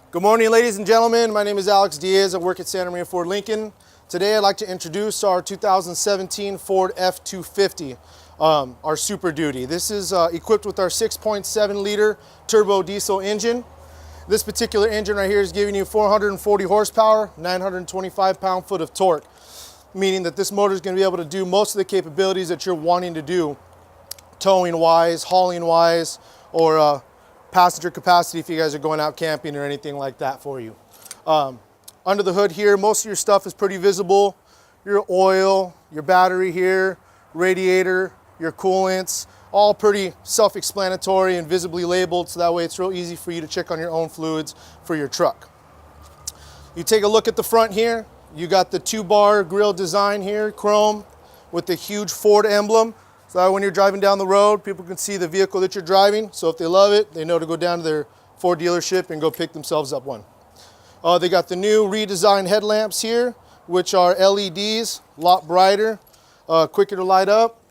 Good morning, ladies and gentlemen. My name is Alex Diaz. I work at Santa Maria Ford Lincoln. Today, I'd like to introduce our 2017 Ford F-250, our Super Duty. This is equipped with our 6.7 liter turbo diesel engine. This particular engine right here is giving you 440 horsepower, 925 pound-foot of torque, meaning that this motor is going to be able to do most of the capabilities that you're wanting to do, towing-wise, hauling-wise, or passenger capacity if you guys are going out camping or anything like that for you. Under the hood here, most of your stuff is pretty visible. Your oil, your battery here, radiator, your coolants, all pretty self-explanatory and visibly labeled, so that way it's real easy for you to check on your own fluids for your truck. You take a look at the front here, you got the 2-bar grille design here, chrome, with the huge Ford emblem. So that when you're driving down the road, people can see the vehicle that you're driving. So if they love it, they know to go down to their Ford dealership and go pick themselves up one. They got the new redesigned headlamps here, which are LEDs, a lot brighter, quicker to light up.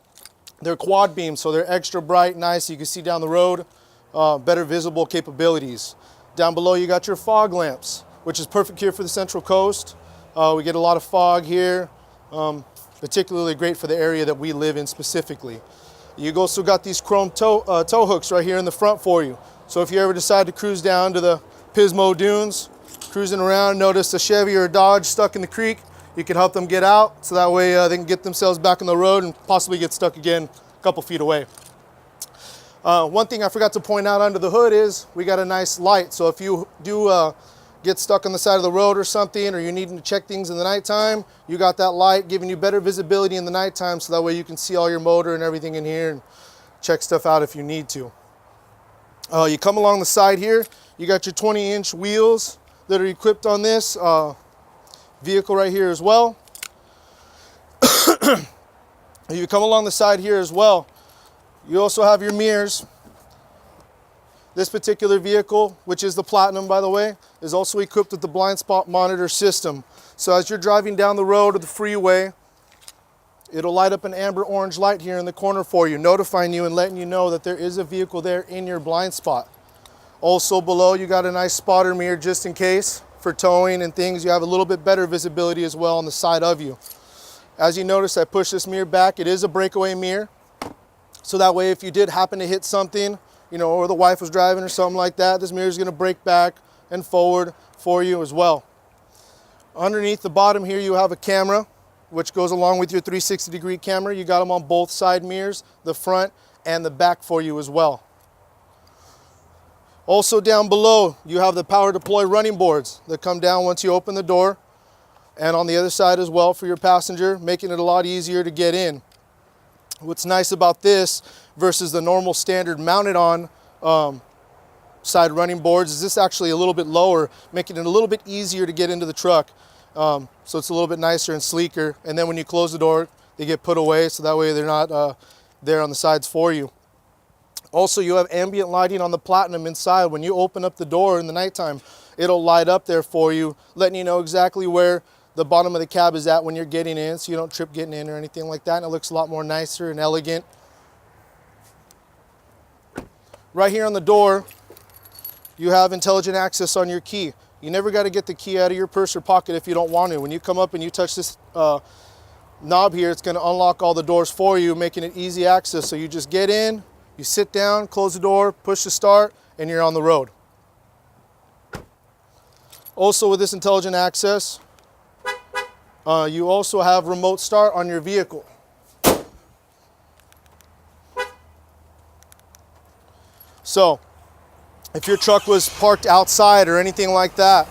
They're quad beams, so they're extra bright, nice, so you can see down the road, better visible capabilities. Down below, you got your fog lamps, which is perfect here for the Central Coast. We get a lot of fog here. Particularly great for the area that we live in specifically. You've also got these chrome tow hooks right here in the front for you. So if you ever decide to cruise down to the Pismo Dunes, cruising around, notice a Chevy or a Dodge stuck in the creek, you can help them get out, so that way they can get themselves back on the road and possibly get stuck again a couple feet away. One thing I forgot to point out under the hood is we got a nice light. So if you do get stuck on the side of the road or something, or you're needing to check things in the nighttime, you got that light giving you better visibility in the nighttime, so that way you can see all your motor and everything in here and check stuff out if you need to. You come along the side here, you got your 20-inch wheels that are equipped on this vehicle right here as well. You come along the side here as well, you also have your mirrors. This particular vehicle, which is the Platinum by the way, is also equipped with the blind spot monitor system. So as you're driving down the road or the freeway, it'll light up an amber orange light here in the corner for you, notifying you and letting you know that there is a vehicle there in your blind spot. Also below, you got a nice spotter mirror just in case for towing and things. You have a little bit better visibility as well on the side of you. As you notice, I push this mirror back. It is a breakaway mirror. So that way if you did happen to hit something, you know, or the wife was driving or something like that, this mirror is going to break back and forward for you as well. Underneath the bottom here, you have a camera, which goes along with your 360-degree camera. You got them on both side mirrors, the front and the back for you as well. Also down below, you have the power deploy running boards that come down once you open the door, and on the other side as well for your passenger, making it a lot easier to get in. What's nice about this versus the normal standard mounted on side running boards is this actually a little bit lower, making it a little bit easier to get into the truck. So it's a little bit nicer and sleeker. And then when you close the door, they get put away, so that way they're not there on the sides for you. Also, you have ambient lighting on the Platinum inside. When you open up the door in the nighttime, it'll light up there for you, letting you know exactly where the bottom of the cab is at when you're getting in, so you don't trip getting in or anything like that, and it looks a lot more nicer and elegant. Right here on the door, you have intelligent access on your key. You never got to get the key out of your purse or pocket if you don't want to. When you come up and you touch this knob here, it's going to unlock all the doors for you, making it easy access. So you just get in, you sit down, close the door, push the start, and you're on the road. Also with this intelligent access, you also have remote start on your vehicle. So if your truck was parked outside or anything like that,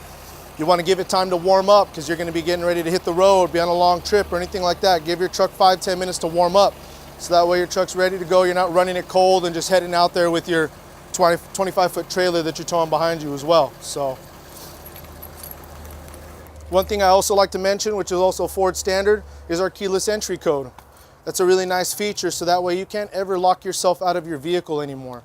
you want to give it time to warm up because you're going to be getting ready to hit the road, be on a long trip or anything like that. Give your truck 5-10 minutes to warm up, so that way your truck's ready to go. You're not running it cold and just heading out there with your 25-foot trailer that you're towing behind you as well. So one thing I also like to mention, which is also Ford standard, is our keyless entry code. That's a really nice feature, so that way you can't ever lock yourself out of your vehicle anymore.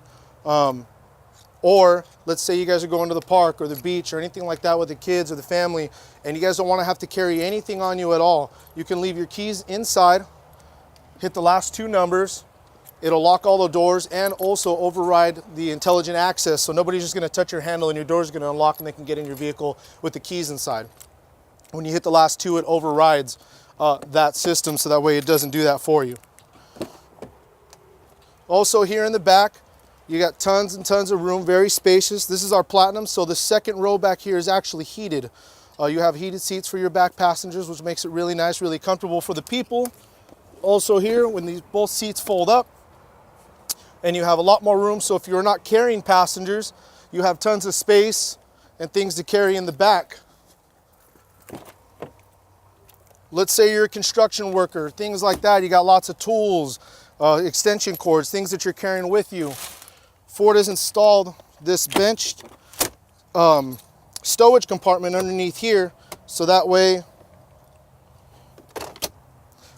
Or let's say you guys are going to the park or the beach or anything like that with the kids or the family, and you guys don't want to have to carry anything on you at all. You can leave your keys inside, hit the last 2 numbers, It'll lock all the doors and also override the intelligent access, so nobody's just going to touch your handle and your door's going to unlock and they can get in your vehicle with the keys inside. When you hit the last two, it overrides that system, so that way it doesn't do that for you. Also here in the back, you got tons and tons of room, very spacious. This is our Platinum, so the second row back here is actually heated. You have heated seats for your back passengers, which makes it really nice, really comfortable for the people. Also here, when these both seats fold up, and you have a lot more room, so if you're not carrying passengers, you have tons of space and things to carry in the back. Let's say you're a construction worker, things like that. You got lots of tools, extension cords, things that you're carrying with you. Ford has installed this benched stowage compartment underneath here, so that way,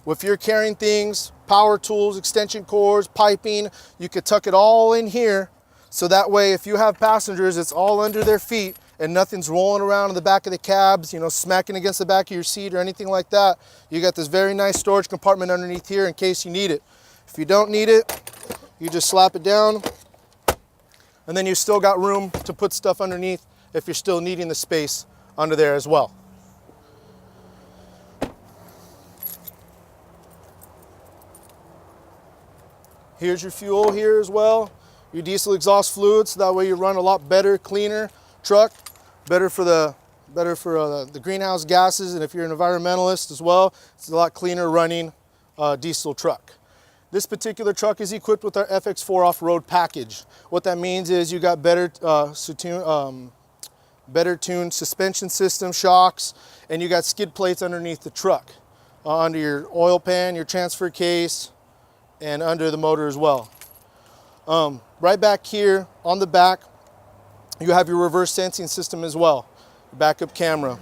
if you're carrying things, power tools, extension cords, piping, you could tuck it all in here, so that way if you have passengers, it's all under their feet and nothing's rolling around in the back of the cabs, you know, smacking against the back of your seat or anything like that. You got this very nice storage compartment underneath here in case you need it. If you don't need it, you just slap it down, and then you still got room to put stuff underneath if you're still needing the space under there as well. Here's your fuel here as well. Your diesel exhaust fluid, so that way you run a lot better, cleaner truck, better for the greenhouse gases, and if you're an environmentalist as well, it's a lot cleaner running diesel truck. This particular truck is equipped with our FX4 off-road package. What that means is you got better tuned suspension system, shocks, and you got skid plates underneath the truck, under your oil pan, your transfer case, and under the motor as well. Right back here on the back, you have your reverse sensing system as well, backup camera.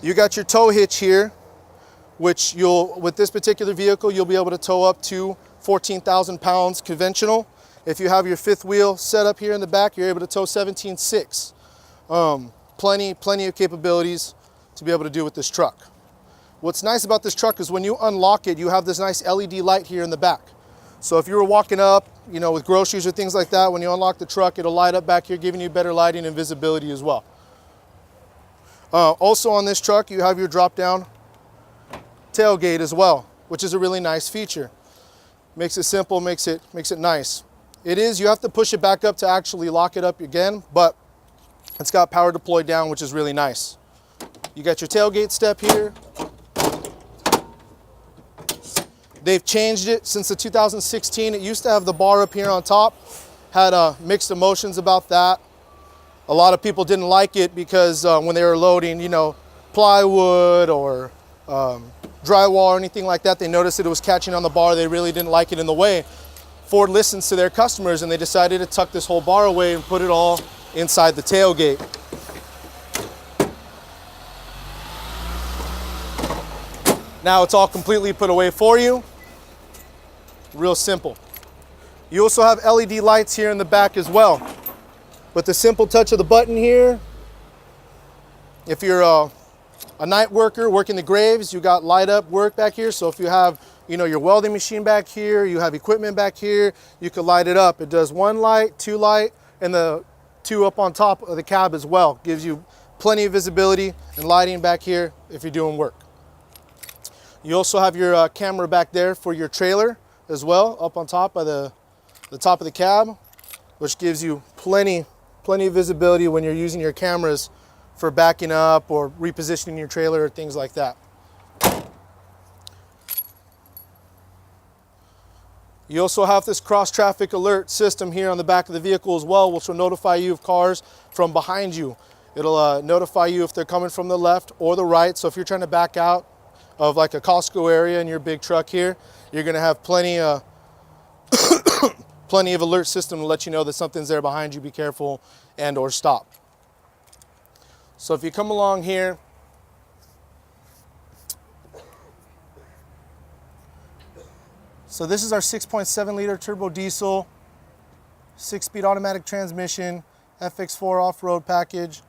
You got your tow hitch here, which with this particular vehicle, you'll be able to tow up to 14,000 pounds conventional. If you have your fifth wheel set up here in the back, you're able to tow 17.6. Plenty of capabilities to be able to do with this truck. What's nice about this truck is when you unlock it, you have this nice LED light here in the back. So if you were walking up, you know, with groceries or things like that, when you unlock the truck, it'll light up back here, giving you better lighting and visibility as well. Also on this truck, you have your drop-down tailgate as well, which is a really nice feature. Makes it simple, makes it nice. You have to push it back up to actually lock it up again, but it's got power deployed down, which is really nice. You got your tailgate step here. They've changed it since the 2016. It used to have the bar up here on top. Had mixed emotions about that. A lot of people didn't like it because when they were loading, you know, plywood or drywall or anything like that, they noticed that it was catching on the bar. They really didn't like it in the way. Ford listens to their customers, and they decided to tuck this whole bar away and put it all inside the tailgate. Now it's all completely put away for you. Real simple. You also have LED lights here in the back as well. With the simple touch of the button here, if you're a night worker working the graves, you got light up work back here. So if you have, you know, your welding machine back here, you have equipment back here, you can light it up. It does one light, two light, and the two up on top of the cab as well. Gives you plenty of visibility and lighting back here if you're doing work. You also have your camera back there for your trailer as well, up on top of the top of the cab, which gives you plenty of visibility when you're using your cameras for backing up or repositioning your trailer or things like that. You also have this cross traffic alert system here on the back of the vehicle as well, which will notify you of cars from behind you. It'll notify you if they're coming from the left or the right. So if you're trying to back out of like a Costco area in your big truck here, you're going to have plenty of alert system to let you know that something's there behind you. Be careful and or stop. So if you come along here, so this is our 6.7 liter turbo diesel, 6-speed automatic transmission, FX4 off-road package.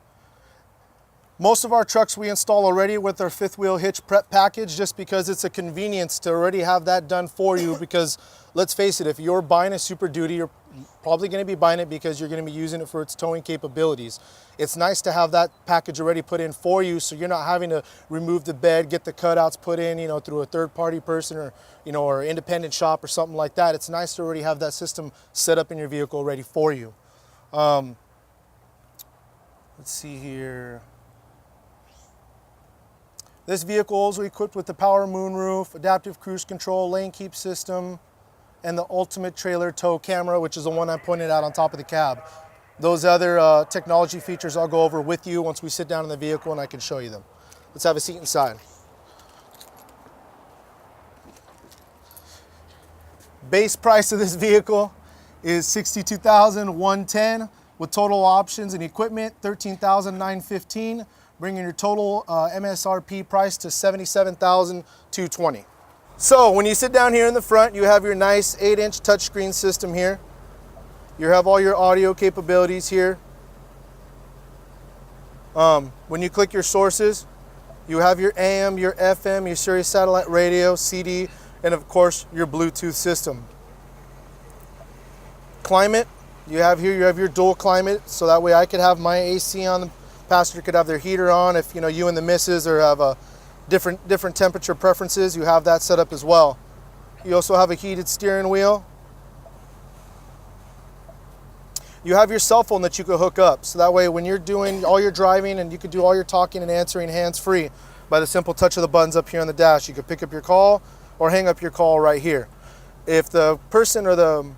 Most of our trucks we install already with our fifth wheel hitch prep package, just because it's a convenience to already have that done for you, because let's face it, if you're buying a Super Duty, you're probably going to be buying it because you're going to be using it for its towing capabilities. It's nice to have that package already put in for you, so you're not having to remove the bed, get the cutouts put in, through a third-party person or, or independent shop or something like that. It's nice to already have that system set up in your vehicle ready for you. Let's see here. This vehicle is also equipped with the power moonroof, adaptive cruise control, lane keep system, and the ultimate trailer tow camera, which is the one I pointed out on top of the cab. Those other technology features I'll go over with you once we sit down in the vehicle and I can show you them. Let's have a seat inside. Base price of this vehicle is $62,110 with total options and equipment, $13,915, bringing your total MSRP price to $77,220. So when you sit down here in the front, you have your nice 8-inch touchscreen system here. You have all your audio capabilities here. When you click your sources, you have your AM, your FM, your Sirius satellite radio, CD, and of course your Bluetooth system. Climate, you have your dual climate, so that way I could have my AC on, the passenger could have their heater on if you and the missus or have a different temperature preferences. You have that set up as well. You also have a heated steering wheel. You have your cell phone that you could hook up, so that way when you're doing all your driving, and you could do all your talking and answering hands-free by the simple touch of the buttons up here on the dash. You could pick up your call or hang up your call right here. If the person or the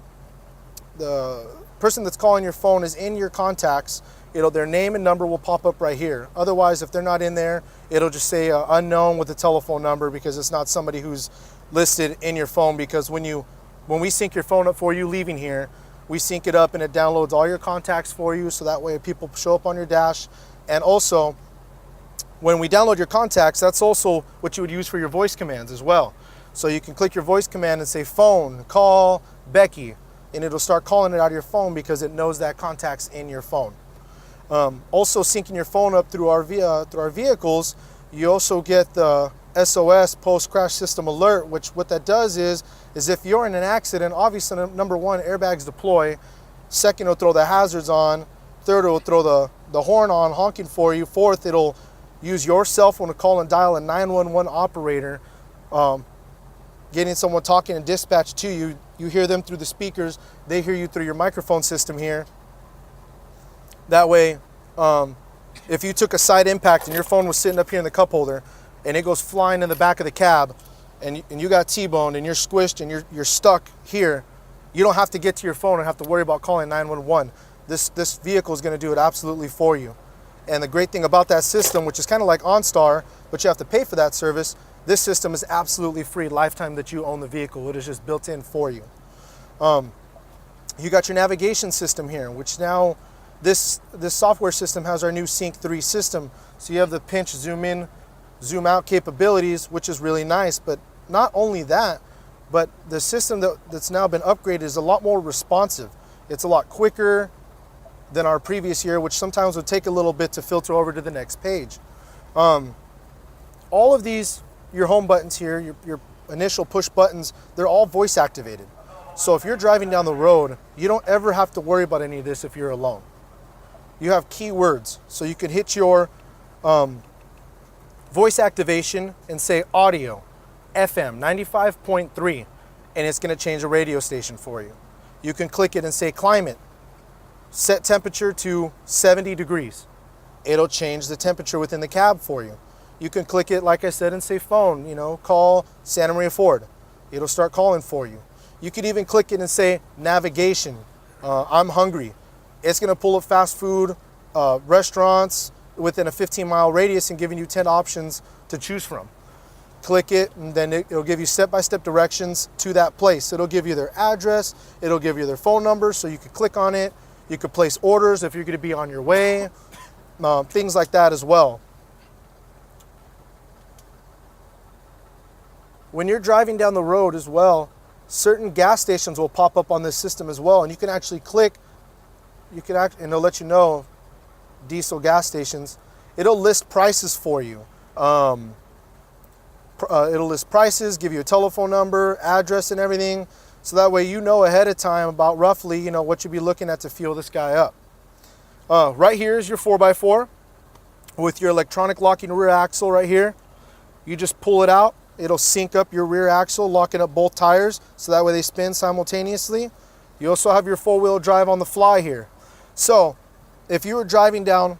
person that's calling your phone is in your contacts, their name and number will pop up right here. Otherwise, if they're not in there, it'll just say unknown with the telephone number, because it's not somebody who's listed in your phone. Because when we sync your phone up for you leaving here, we sync it up and it downloads all your contacts for you, so that way people show up on your dash. And also, when we download your contacts, that's also what you would use for your voice commands as well. So you can click your voice command and say phone, call Becky, and it'll start calling it out of your phone because it knows that contact's in your phone. Also syncing your phone up through our vehicles, you also get the SOS post-crash system alert, which what that does is if you're in an accident, obviously number one, airbags deploy. Second, it'll throw the hazards on. Third, it'll throw the horn on, honking for you. Fourth, it'll use your cell phone to call and dial a 911 operator, getting someone talking and dispatch to you. You hear them through the speakers. They hear you through your microphone system here. That way, if you took a side impact and your phone was sitting up here in the cup holder and it goes flying in the back of the cab and you got T-boned and you're squished and you're stuck here, you don't have to get to your phone and have to worry about calling 911. This vehicle is going to do it absolutely for you. And the great thing about that system, which is kind of like OnStar, but you have to pay for that service, this system is absolutely free lifetime that you own the vehicle. It is just built in for you. You got your navigation system here, which now this software system has our new Sync 3 system. So you have the pinch, zoom in, zoom out capabilities, which is really nice. But not only that, but the system that's now been upgraded is a lot more responsive. It's a lot quicker than our previous year, which sometimes would take a little bit to filter over to the next page. All of these, your home buttons here, your initial push buttons, they're all voice activated. So if you're driving down the road, you don't ever have to worry about any of this if you're alone. You have keywords, so you can hit your voice activation and say audio, FM 95.3, and it's going to change a radio station for you. You can click it and say climate, set temperature to 70 degrees. It'll change the temperature within the cab for you. You can click it, like I said, and say phone, call Santa Maria Ford. It'll start calling for you. You could even click it and say navigation, I'm hungry. It's going to pull up fast food restaurants within a 15-mile radius and giving you 10 options to choose from. Click it, and then it'll give you step-by-step directions to that place. It'll give you their address. It'll give you their phone number, so you could click on it. You could place orders if you're going to be on your way, things like that as well. When you're driving down the road as well, certain gas stations will pop up on this system as well, and you can actually click, and it'll let you know, diesel gas stations. It'll list prices for you. It'll list prices, give you a telephone number, address and everything. So that way you know ahead of time about roughly, you know, what you'll be looking at to fuel this guy up. Right here is your 4x4 with your electronic locking rear axle right here. You just pull it out. It'll sync up your rear axle, locking up both tires, so that way they spin simultaneously. You also have your 4-wheel drive on the fly here. So if you were driving down,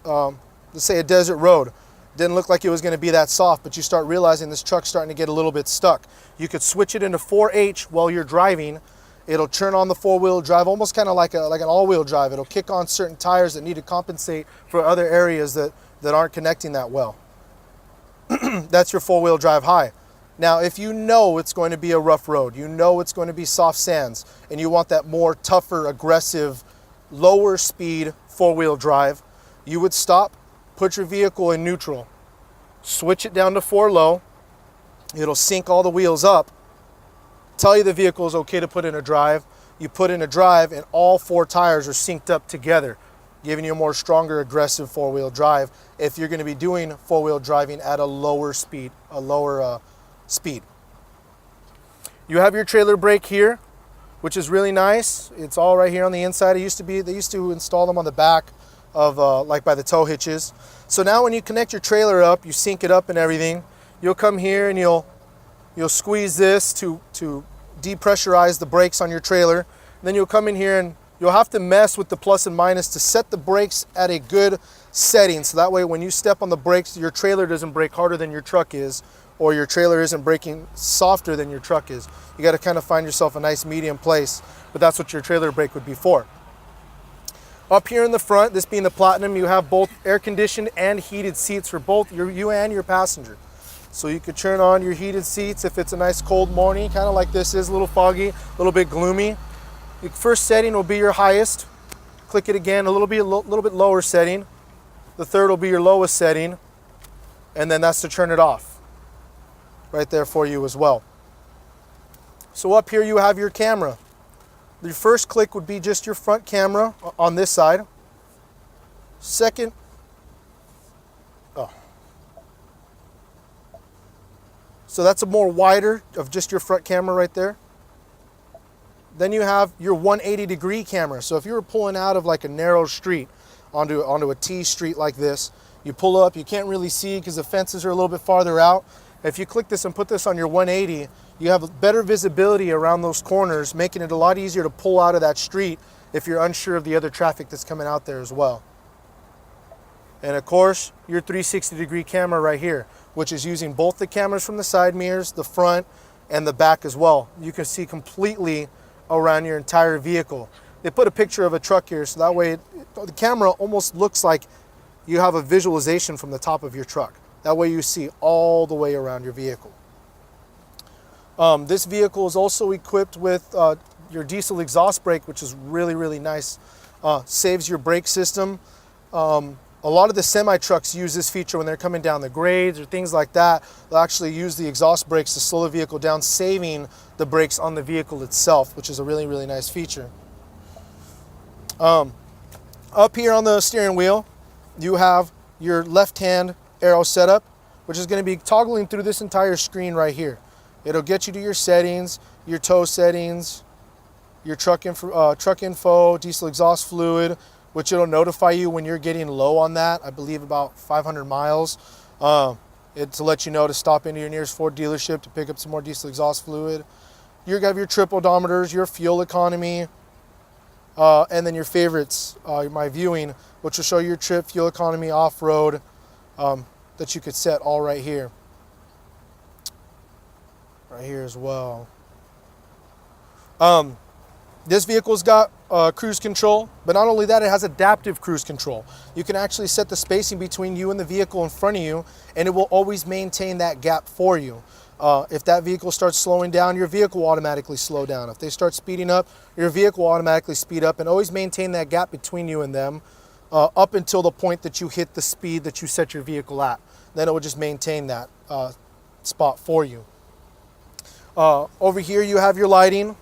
let's say a desert road, didn't look like it was going to be that soft, but you start realizing this truck's starting to get a little bit stuck. You could switch it into 4H while you're driving. It'll turn on the 4-wheel drive, almost kind of like an all-wheel drive. It'll kick on certain tires that need to compensate for other areas that aren't connecting that well. That's your 4-wheel drive high. Now, if you know it's going to be a rough road, you know it's going to be soft sands, and you want that more tougher, aggressive, lower speed 4-wheel drive, you would stop, put your vehicle in neutral, switch it down to 4 low. It'll sync all the wheels up, tell you the vehicle is okay to put in a drive. You put in a drive and all 4 tires are synced up together, giving you a more stronger, aggressive 4-wheel drive if you're going to be doing 4-wheel driving at a lower speed, speed. You have your trailer brake here, which is really nice. It's all right here on the inside. They used to install them on the back of like by the tow hitches. So now when you connect your trailer up, you sync it up and everything, you'll come here and you'll squeeze this to depressurize the brakes on your trailer. And then you'll come in here and you'll have to mess with the plus and minus to set the brakes at a good setting. So that way when you step on the brakes, your trailer doesn't brake harder than your truck is, or your trailer isn't braking softer than your truck is. You got to kind of find yourself a nice medium place, but that's what your trailer brake would be for. Up here in the front, this being the Platinum, you have both air-conditioned and heated seats for both you and your passenger. So you could turn on your heated seats if it's a nice cold morning, kind of like this is, a little foggy, a little bit gloomy. Your first setting will be your highest. Click it again, a little bit lower setting. The third will be your lowest setting, and then that's to turn it off. Right there for you as well. So up here you have your camera. The first click would be just your front camera on this side. Second, so that's a more wider of just your front camera right there. Then you have your 180-degree camera. So if you were pulling out of like a narrow street onto a T street like this, you pull up, you can't really see because the fences are a little bit farther out. If you click this and put this on your 180, you have better visibility around those corners, making it a lot easier to pull out of that street if you're unsure of the other traffic that's coming out there as well. And of course, your 360-degree camera right here, which is using both the cameras from the side mirrors, the front, and the back as well. You can see completely around your entire vehicle. They put a picture of a truck here, so that way the camera almost looks like you have a visualization from the top of your truck. That way you see all the way around your vehicle. This vehicle is also equipped with your diesel exhaust brake, which is really, really nice. Saves your brake system. A lot of the semi-trucks use this feature when they're coming down the grades or things like that. They'll actually use the exhaust brakes to slow the vehicle down, saving the brakes on the vehicle itself, which is a really, really nice feature. Up here on the steering wheel, you have your left-hand arrow setup, which is going to be toggling through this entire screen right here. It'll get you to your settings, your tow settings, your truck info, diesel exhaust fluid, which it'll notify you when you're getting low on that. I believe about 500 miles. It's to let you know to stop into your nearest Ford dealership to pick up some more diesel exhaust fluid. You have your trip odometers, your fuel economy, and then your favorites, my viewing, which will show your trip, fuel economy, off-road, that you could set all right here. Right here as well. This vehicle's got cruise control, but not only that, it has adaptive cruise control. You can actually set the spacing between you and the vehicle in front of you, and it will always maintain that gap for you. If that vehicle starts slowing down, your vehicle will automatically slow down. If they start speeding up, your vehicle will automatically speed up, and always maintain that gap between you and them up until the point that you hit the speed that you set your vehicle at. Then it will just maintain that spot for you. Over here you have your lighting,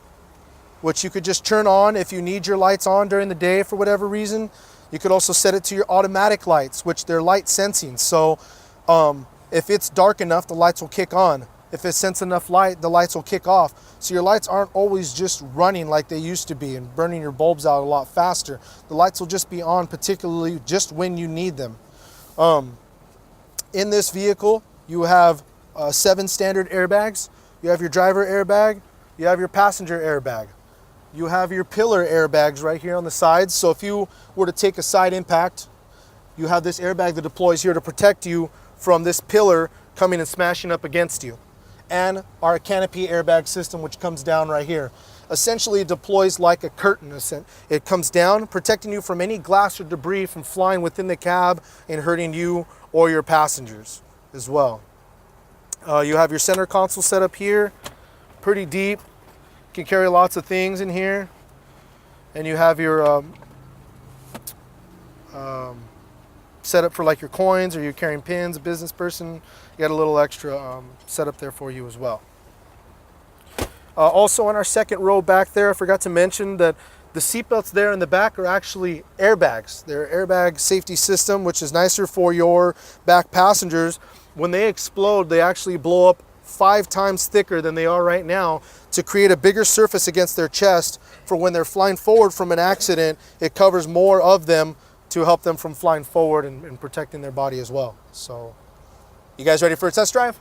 which you could just turn on if you need your lights on during the day for whatever reason. You could also set it to your automatic lights, which they're light sensing. So if it's dark enough, the lights will kick on. if it senses enough light, the lights will kick off. So your lights aren't always just running like they used to be and burning your bulbs out a lot faster. The lights will just be on particularly just when you need them. In this vehicle, you have 7 standard airbags. You have your driver airbag. You have your passenger airbag. You have your pillar airbags right here on the sides. So if you were to take a side impact, you have this airbag that deploys here to protect you from this pillar coming and smashing up against you. And our canopy airbag system, which comes down right here. Essentially, it deploys like a curtain. It comes down, protecting you from any glass or debris from flying within the cab and hurting you or your passengers as well. You have your center console set up here, pretty deep. You can carry lots of things in here. And you have your set up for like your coins, or you're carrying pins, a business person. You got a little extra set up there for you as well. Also on our second row back there, I forgot to mention that the seatbelts there in the back are actually airbags. They're airbag safety system, which is nicer for your back passengers. When they explode, they actually blow up 5 times thicker than they are right now to create a bigger surface against their chest for when they're flying forward from an accident. It covers more of them to help them from flying forward and protecting their body as well. So, you guys ready for a test drive?